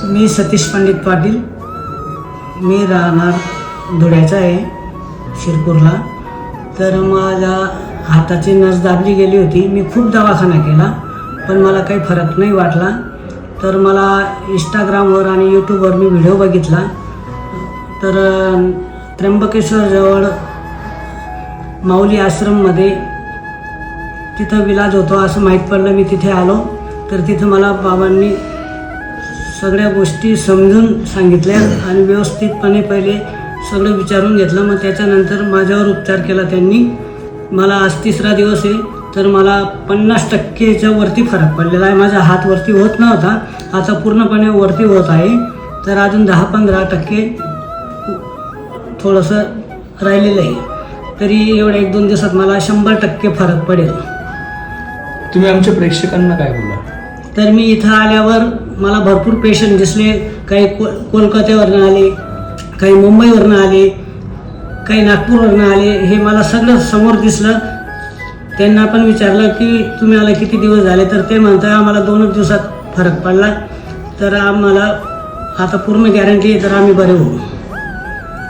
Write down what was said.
मी सतीश पंडित पाटील, मी राहणार धुळ्याचा आहे, शिरपूरला. तर माझ्या हाताची नस दाबली गेली होती. मी खूप दवाखाना केला पण मला काही फरक नाही वाटला. तर मला इंस्टाग्रामवर आणि यूट्यूबवर मी व्हिडिओ बघितला. तर त्र्यंबकेश्वरजवळ माऊली आश्रममध्ये तिथं इलाज होतो असं माहीत पडलं. मी तिथे आलो तर तिथं मला बाबांनी सगळ्या गोष्टी समजून सांगितल्या आणि व्यवस्थितपणे पहिले सगळं विचारून घेतलं. मग त्याच्यानंतर माझ्यावर उपचार केला त्यांनी. मला आज 3रा दिवस आहे. तर मला 50%च्या वरती फरक पडलेला आहे. माझा हात वरती होत नव्हता, आता पूर्णपणे वरती होत आहे. तर अजून 10-15% थोडंसं राहिलेलं आहे. तरी एवढ्या 1-2 दिवसात मला 100% फरक पडेल. तुम्ही आमच्या प्रेक्षकांना काय बोला? तर मी इथं आल्यावर मला भरपूर पेशंट दिसले. काही कोलकात्यावरनं आले, काही मुंबईवरनं आले, काही नागपूरवरनं आले. हे मला सगळं समोर दिसलं. त्यांना पण विचारलं की तुम्ही आला किती दिवस झाले, तर ते म्हणतात आम्हाला 2 दिवसात फरक पडला. तर आम्हाला आता पूर्ण गॅरंटी आहे, तर आम्ही बरे होऊ.